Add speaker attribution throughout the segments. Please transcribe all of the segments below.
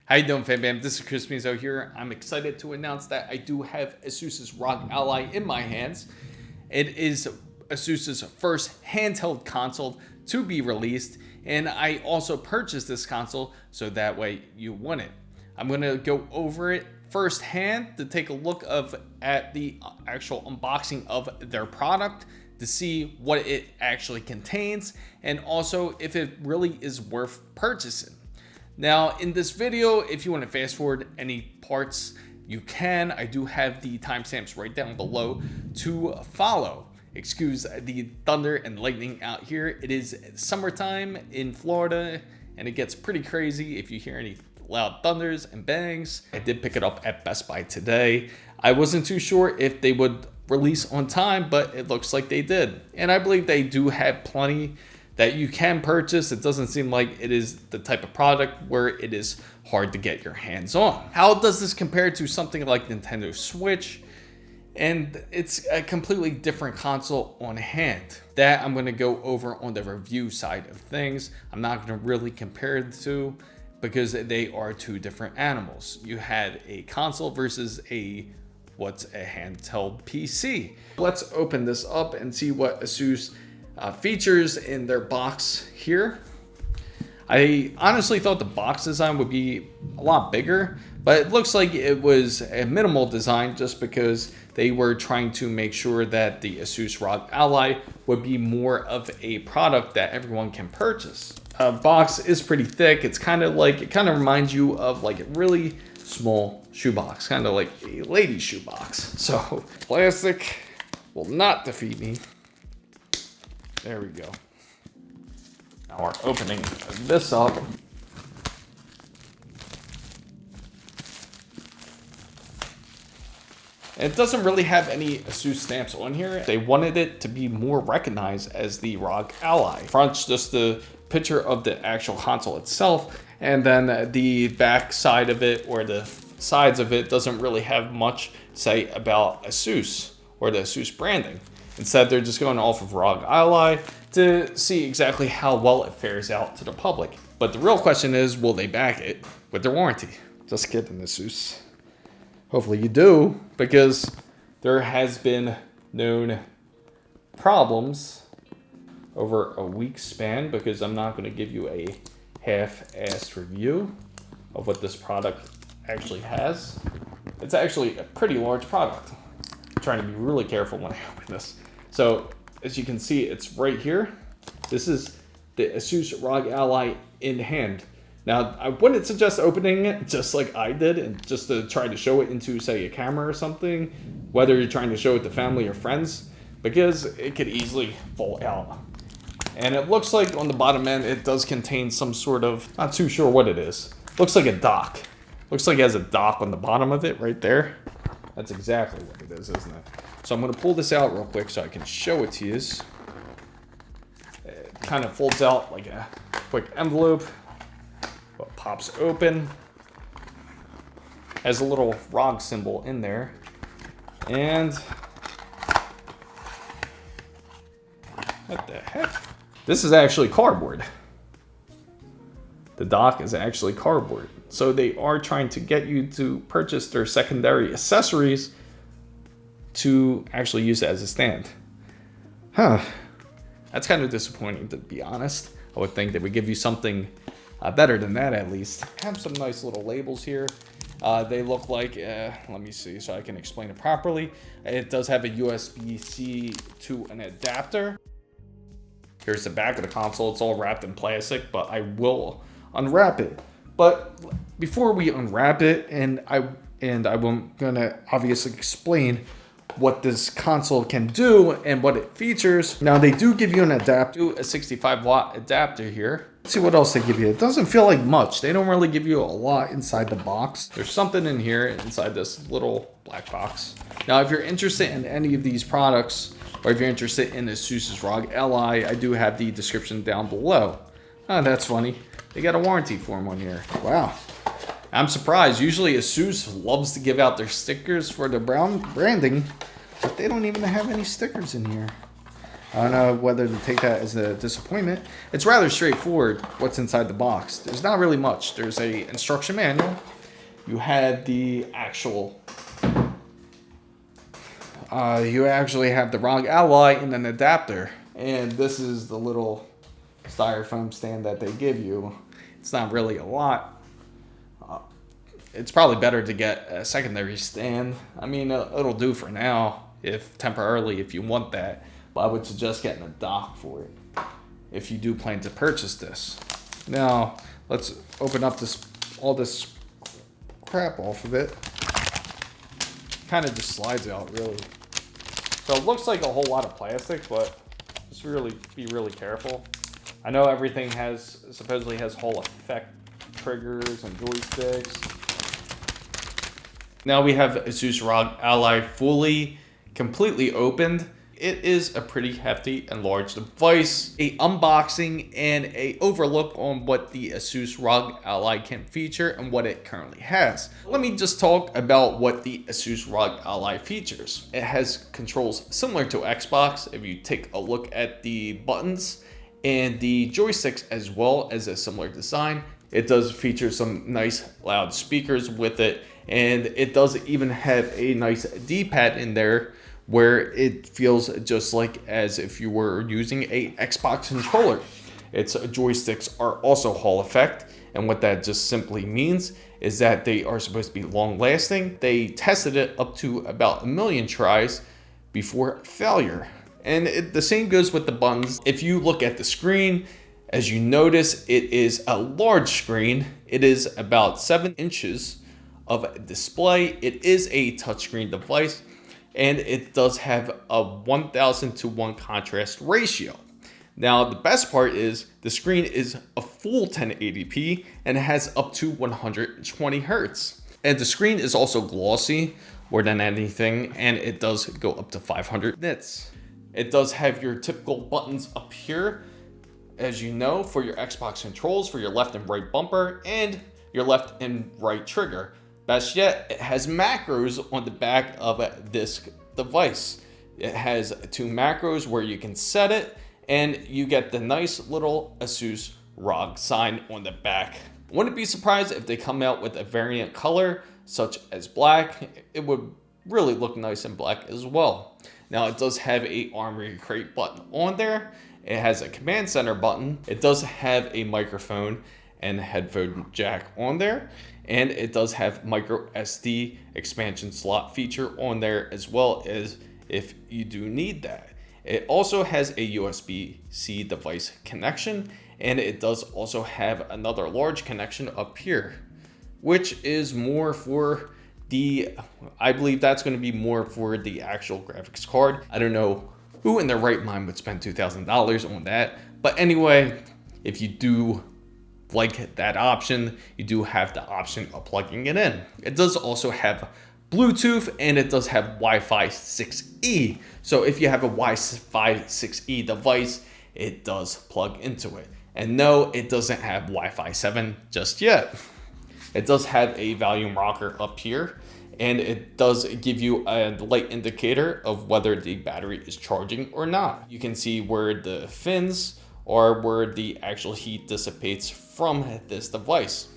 Speaker 1: How you doing, fam bam? This is Chris Mizo here. I'm excited to announce that I do have Asus's Rog Ally in my hands. It is Asus's first handheld console to be released, and I also purchased this console so that way you want it. I'm going to go over it firsthand to take a look at the actual unboxing of their product to see what it actually contains and also if it really is worth purchasing. Now, in this video, if you want to fast forward any parts, you can. I do have the timestamps right down below to follow. Excuse the thunder and lightning out here. It is summertime in Florida, and it gets pretty crazy if you hear any loud thunders and bangs. I did pick it up at Best Buy today. I wasn't too sure if they would release on time, but it looks like they did. And I believe they do have plenty that you can purchase. It doesn't seem like it is the type of product where it is hard to get your hands on. How does this compare to something like Nintendo Switch? And it's a completely different console on hand. That I'm gonna go over on the review side of things. I'm not gonna really compare the two because they are two different animals. You had a console versus what's a handheld PC. Let's open this up and see what Asus features in their box here. I honestly thought the box design would be a lot bigger, but it looks like it was a minimal design just because they were trying to make sure that the Asus Rog Ally would be more of a product that everyone can purchase. Box is pretty thick. It kind of reminds you of like a really small shoebox, kind of like a lady's shoebox. So plastic will not defeat me. There we go. Now we're opening this up. It doesn't really have any Asus stamps on here. They wanted it to be more recognized as the Rog Ally. Front's just the picture of the actual console itself, and then the back side of it or the sides of it doesn't really have much say about Asus or the Asus branding. Instead, they're just going off of Rog Ally to see exactly how well it fares out to the public. But the real question is, will they back it with their warranty? Just kidding, Asus. Hopefully you do, because there has been known problems over a week span, because I'm not going to give you a half-assed review of what this product actually has. It's actually a pretty large product. I'm trying to be really careful when I open this. So as you can see, it's right here. This is the Asus Rog Ally in hand. Now, I wouldn't suggest opening it just like I did and just to try to show it into, say, a camera or something, whether you're trying to show it to family or friends, because it could easily fall out. And it looks like on the bottom end, it does contain some sort of, not too sure what it is. Looks like a dock. Looks like it has a dock on the bottom of it right there. That's exactly what it is, isn't it? So I'm going to pull this out real quick so I can show it to you. It kind of folds out like a quick envelope. It pops open. Has a little ROG symbol in there. And what the heck? This is actually cardboard. The dock is actually cardboard. So they are trying to get you to purchase their secondary accessories to actually use it as a stand. Huh. That's kind of disappointing, to be honest. I would think they would give you something better than that, at least. I have some nice little labels here. They look like, let me see so I can explain it properly. It does have a USB-C to an adapter. Here's the back of the console. It's all wrapped in plastic, but I will unwrap it. But before we unwrap it, and I'm gonna obviously explain what this console can do and what it features. Now, they do give you an adapter, a 65-watt adapter here. Let's see what else they give you. It doesn't feel like much. They don't really give you a lot inside the box. There's something in here inside this little black box. Now, if you're interested in any of these products, or if you're interested in Asus's Rog Ally, I do have the description down below. Oh, that's funny. They got a warranty form on here. Wow. I'm surprised. Usually Asus loves to give out their stickers for the branding, but they don't even have any stickers in here. I don't know whether to take that as a disappointment. It's rather straightforward what's inside the box. There's not really much. There's a instruction manual. You have the actual... you actually have the ROG Ally and an adapter. And this is the little styrofoam stand that they give you. It's not really a lot. It's probably better to get a secondary stand. I mean, it'll do for now, if temporarily, if you want that. But I would suggest getting a dock for it if you do plan to purchase this. Now, let's open up all this crap off of it. Kind of just slides out, really. So it looks like a whole lot of plastic, but just be really careful. I know everything supposedly has Hall effect triggers and joysticks. Now we have Asus ROG Ally completely opened. It is a pretty hefty and large device. A unboxing and a overlook on what the Asus ROG Ally can feature and what it currently has. Let me just talk about what the Asus ROG Ally features. It has controls similar to Xbox. If you take a look at the buttons and the joysticks as well as a similar design, it does feature some nice loud speakers with it. And it does even have a nice D-pad in there where it feels just like as if you were using a Xbox controller. Its joysticks are also Hall effect, and what that just simply means is that they are supposed to be long lasting. They tested it up to about 1 million tries before failure. And the same goes with the buttons. If you look at the screen, as you notice, it is a large screen. It is about 7 inches of display. It is a touchscreen device, and it does have a 1000:1 contrast ratio. Now, the best part is the screen is a full 1080p and it has up to 120 hertz. And the screen is also glossy more than anything, and it does go up to 500 nits. It does have your typical buttons up here, as you know, for your Xbox controls, for your left and right bumper, and your left and right trigger. Best yet, it has macros on the back of this device. It has 2 macros where you can set it, and you get the nice little Asus ROG sign on the back. Wouldn't be surprised if they come out with a variant color, such as black. It would really look nice in black as well. Now, it does have a Armory Crate button on there. It has a command center button. It does have a microphone and headphone jack on there, and it does have micro SD expansion slot feature on there as well, as if you do need that. It also has a USB-C device connection, and it does also have another large connection up here, which is more for I believe that's going to be more for the actual graphics card. I don't know who in their right mind would spend $2,000 on that, but anyway, if you do like that option, you do have the option of plugging it in. It does also have Bluetooth, and it does have Wi-Fi 6E. So if you have a Wi-Fi 6E device, it does plug into it. And no, it doesn't have Wi-Fi 7 just yet. It does have a volume rocker up here, and it does give you a light indicator of whether the battery is charging or not. You can see where the fins or where the actual heat dissipates from this device.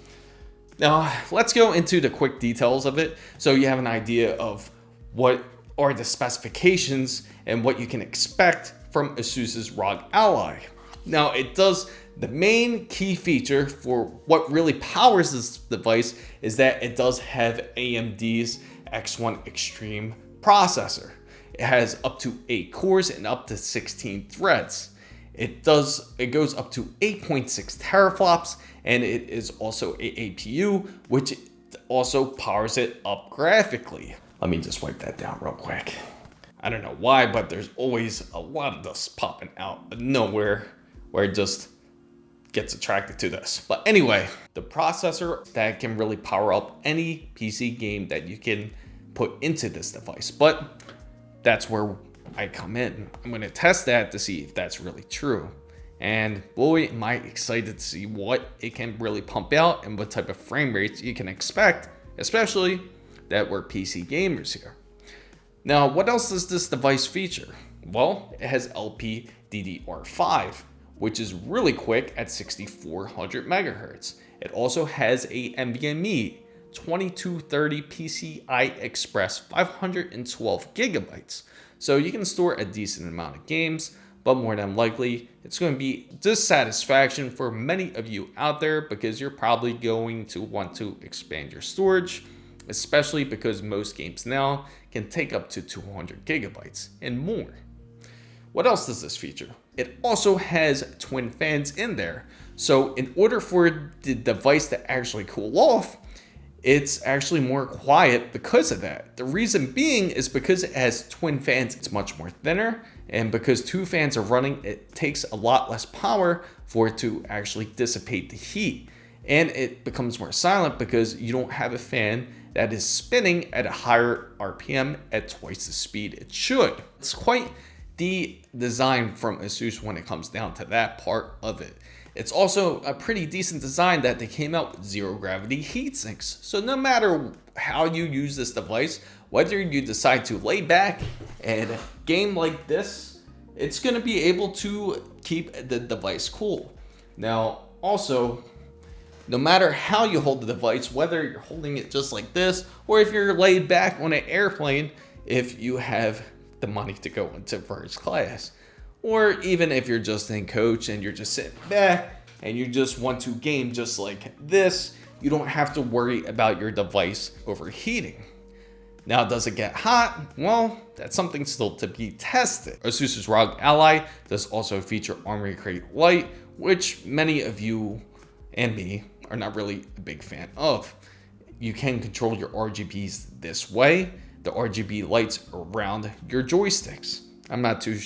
Speaker 1: Now, let's go into the quick details of it so you have an idea of what are the specifications and what you can expect from Asus's ROG Ally. Now, the main key feature for what really powers this device is that it does have AMD's X1 Extreme processor. It has up to 8 cores and up to 16 threads. It goes up to 8.6 teraflops, and it is also a APU, which also powers it up graphically. Let me just wipe that down real quick. I don't know why, but there's always a lot of dust popping out of nowhere where it just gets attracted to this. But anyway, the processor that can really power up any PC game that you can put into this device. But that's where I come in. I'm going to test that to see if that's really true. And boy, am I excited to see what it can really pump out and what type of frame rates you can expect, especially that we're PC gamers here. Now, what else does this device feature? Well, it has LPDDR5, which is really quick at 6400 megahertz. It also has a NVMe 2230 PCI Express 512 gigabytes. So you can store a decent amount of games, but more than likely, it's going to be dissatisfaction for many of you out there because you're probably going to want to expand your storage, especially because most games now can take up to 200 gigabytes and more. What else does this feature? It also has twin fans in there. So in order for the device to actually cool off, it's actually more quiet because of that. The reason being is because it has twin fans, it's much more thinner, and because two fans are running, it takes a lot less power for it to actually dissipate the heat. And it becomes more silent because you don't have a fan that is spinning at a higher RPM at twice the speed it should. It's quite the design from Asus when it comes down to that part of it. It's also a pretty decent design that they came out with zero gravity heat sinks. So no matter how you use this device, whether you decide to lay back and game like this, it's going to be able to keep the device cool. Now, also, no matter how you hold the device, whether you're holding it just like this, or if you're laid back on an airplane, if you have the money to go into first class, or even if you're just in coach and you're just sitting back and you just want to game just like this, you don't have to worry about your device overheating. Now, does it get hot? Well, that's something still to be tested. Asus Rog Ally does also feature Armory Crate Light, which many of you and me are not really a big fan of. You can control your RGBs this way, the RGB lights around your joysticks. I'm not too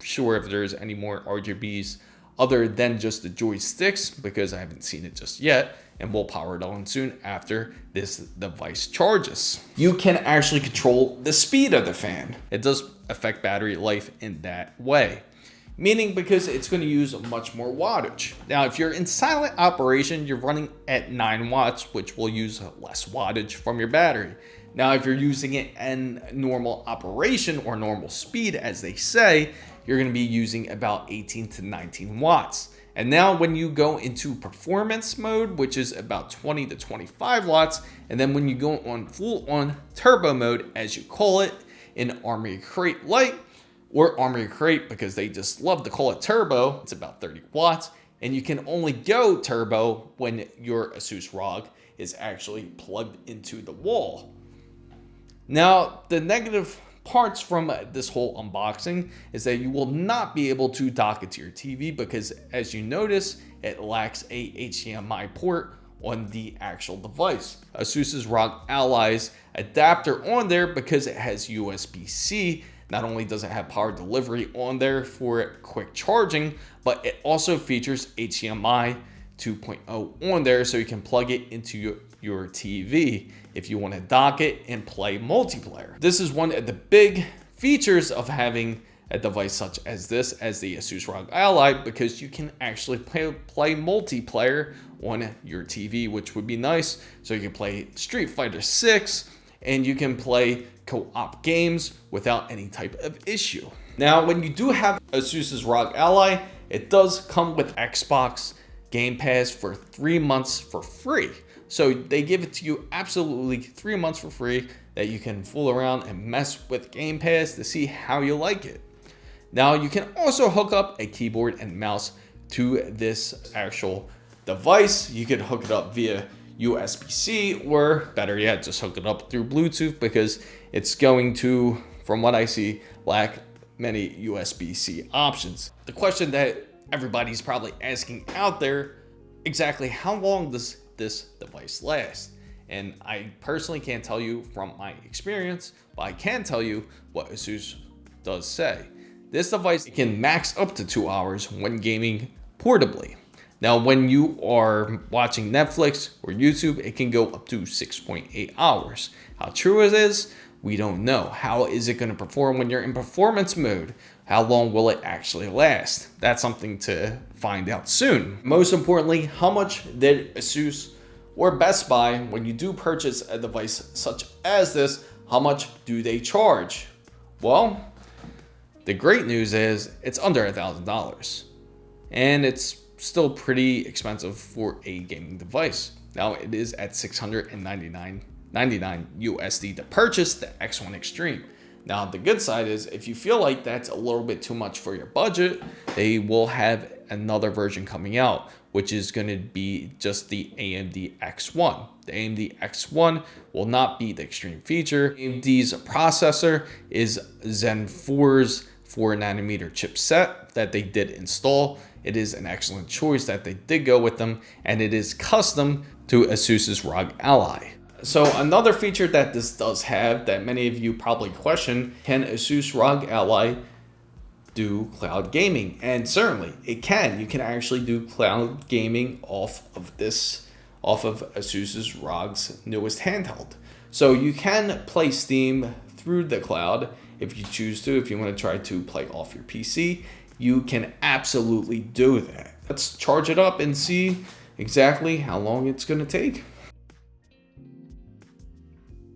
Speaker 1: sure if there's any more RGBs other than just the joysticks because I haven't seen it just yet, and we'll power it on soon after this device charges. You can actually control the speed of the fan. It does affect battery life in that way, meaning because it's going to use much more wattage. Now, if you're in silent operation, you're running at 9 watts, which will use less wattage from your battery. Now, if you're using it in normal operation or normal speed, as they say, you're going to be using about 18 to 19 watts. And now when you go into performance mode, which is about 20 to 25 watts, and then when you go on full on turbo mode, as you call it, in Armory Crate Light, or Armory Crate because they just love to call it turbo, it's about 30 watts, and you can only go turbo when your Asus ROG is actually plugged into the wall. Now, the negative parts from this whole unboxing is that you will not be able to dock it to your TV because, as you notice, it lacks a HDMI port on the actual device. Asus Rog Ally's adapter on there, because it has USB-C, not only does it have power delivery on there for quick charging, but it also features HDMI 2.0 on there, so you can plug it into your TV if you want to dock it and play multiplayer. This is one of the big features of having a device such as this, as the Asus Rog Ally, because you can actually play multiplayer on your TV, which would be nice. So you can play Street Fighter 6 and you can play co-op games without any type of issue. Now, when you do have Asus Rog Ally, it does come with Xbox Game Pass for 3 months for free. So they give it to you absolutely 3 months for free that you can fool around and mess with Game Pass to see how you like it. Now, you can also hook up a keyboard and mouse to this actual device. You can hook it up via USB-C, or better yet, just hook it up through Bluetooth, because it's going to, from what I see, lack many USB-C options. The question that everybody's probably asking out there, exactly how long does this device last? And I personally can't tell you from my experience, but I can tell you what Asus does say. This device can max up to 2 hours when gaming portably. Now, when you are watching Netflix or YouTube, it can go up to 6.8 hours. How true it is, we don't know. How is it going to perform when you're in performance mode? How long will it actually last? That's something to find out soon. Most importantly, how much did Asus or Best Buy, when you do purchase a device such as this, how much do they charge? Well, The great news is it's under $1,000, and it's still pretty expensive for a gaming device. Now it is at $699.99 USD to purchase the X1 Extreme. Now the good side is if you feel like that's a little bit too much for your budget, they will have another version coming out, which is going to be just the AMD X1. The AMD X1 will not be the Extreme feature. AMD's processor is Zen 4's 4nm chipset that they did install. It is an excellent choice that they did go with them, and it is custom to Asus's Rog Ally. So another feature that this does have that many of you probably question, can Asus Rog Ally do cloud gaming? And certainly it can. You can actually do cloud gaming off of Asus's ROG's newest handheld. So you can play Steam through the cloud if you choose to. If you want to try to play off your PC, you can absolutely do that. Let's charge it up and see exactly how long it's going to take.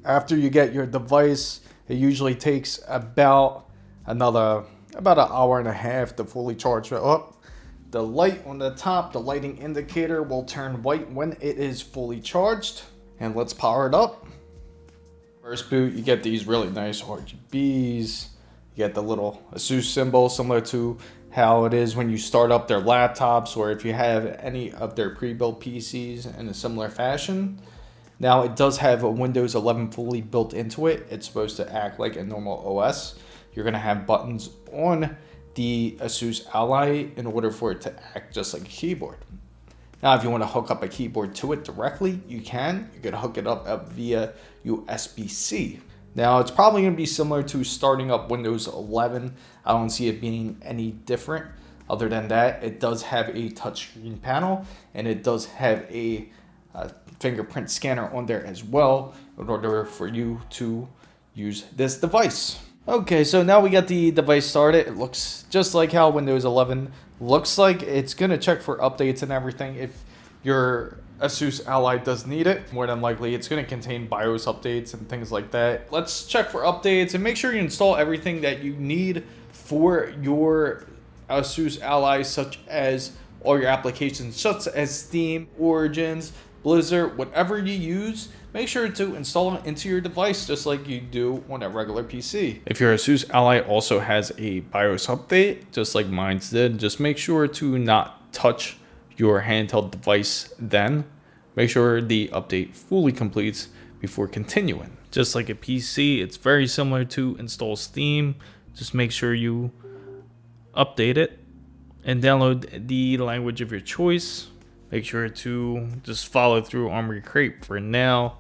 Speaker 1: After you get your device, it usually takes about an hour and a half to fully charge it up. The light on the top, the lighting indicator, will turn white when it is fully charged. And let's power it up. First boot, you get these really nice RGBs. You get the little Asus symbol, similar to how it is when you start up their laptops, or if you have any of their pre-built PCs in a similar fashion. Now it does have a Windows 11 fully built into it. It's supposed to act like a normal OS. You're going to have buttons on the Asus Ally in order for it to act just like a keyboard. Now if you want to hook up a keyboard to it directly, you can. You can hook it up via USB-C. Now it's probably going to be similar to starting up Windows 11. I don't see it being any different. Other than that, it does have a touchscreen panel, and it does have a fingerprint scanner on there as well in order for you to use this device. Okay, so now we got the device started. It looks just like how Windows 11 looks like. It's going to check for updates and everything. If your Asus Ally does need it, more than likely it's going to contain BIOS updates and things like that. Let's check for updates and make sure you install everything that you need for your Asus Ally, such as all your applications such as Steam, Origins, Blizzard, whatever you use. Make sure to install it into your device just like you do on a regular PC. If your Asus Ally also has a BIOS update, just like mine did, just make sure to not touch your handheld device then. Make sure the update fully completes before continuing. Just like a PC, it's very similar to install Steam. Just make sure you update it and download the language of your choice. Make sure to just follow through on your crate. For now,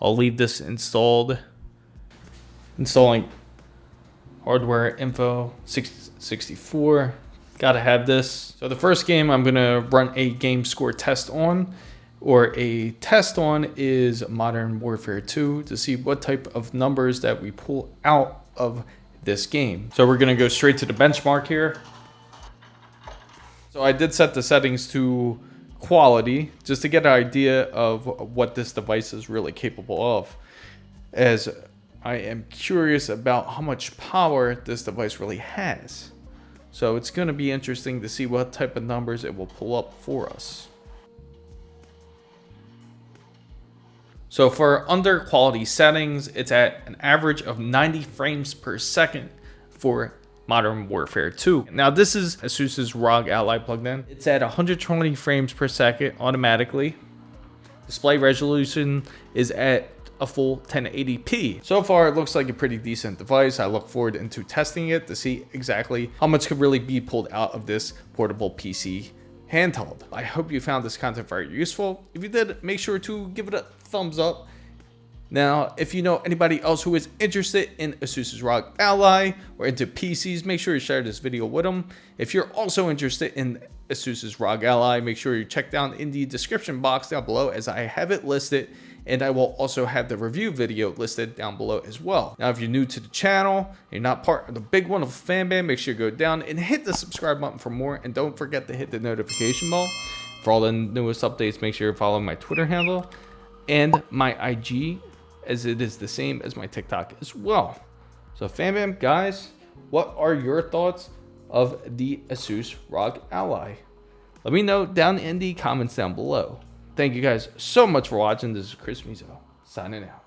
Speaker 1: I'll leave this installed. Installing hardware info 64. Gotta have this. So the first game I'm gonna run a game score test on, or a test on, is Modern Warfare 2 to see what type of numbers that we pull out of this game. So we're gonna go straight to the benchmark here. So I did set the settings to quality just to get an idea of what this device is really capable of, as I am curious about how much power this device really has. So it's going to be interesting to see what type of numbers it will pull up for us. So for under quality settings, it's at an average of 90 frames per second for Modern Warfare 2. Now this is Asus's Rog Ally plugged in. It's at 120 frames per second automatically. Display resolution is at a full 1080p. So far it looks like a pretty decent device. I look forward into testing it to see exactly how much could really be pulled out of this portable PC handheld. I hope you found this content very useful. If you did, make sure to give it a thumbs up. Now, if you know anybody else who is interested in Asus's Rog Ally or into PCs, make sure you share this video with them. If you're also interested in Asus's Rog Ally, make sure you check down in the description box down below, as I have it listed, and I will also have the review video listed down below as well. Now, if you're new to the channel, you're not part of the big one of fan band, make sure you go down and hit the subscribe button for more, and don't forget to hit the notification bell for all the newest updates. Make sure you're following my Twitter handle and my IG, as it is the same as my TikTok as well. So fan bam, guys, What are your thoughts of the Asus Rog Ally? Let me know down in the comments down below. Thank you guys so much for watching. This is Chris Mizo signing out.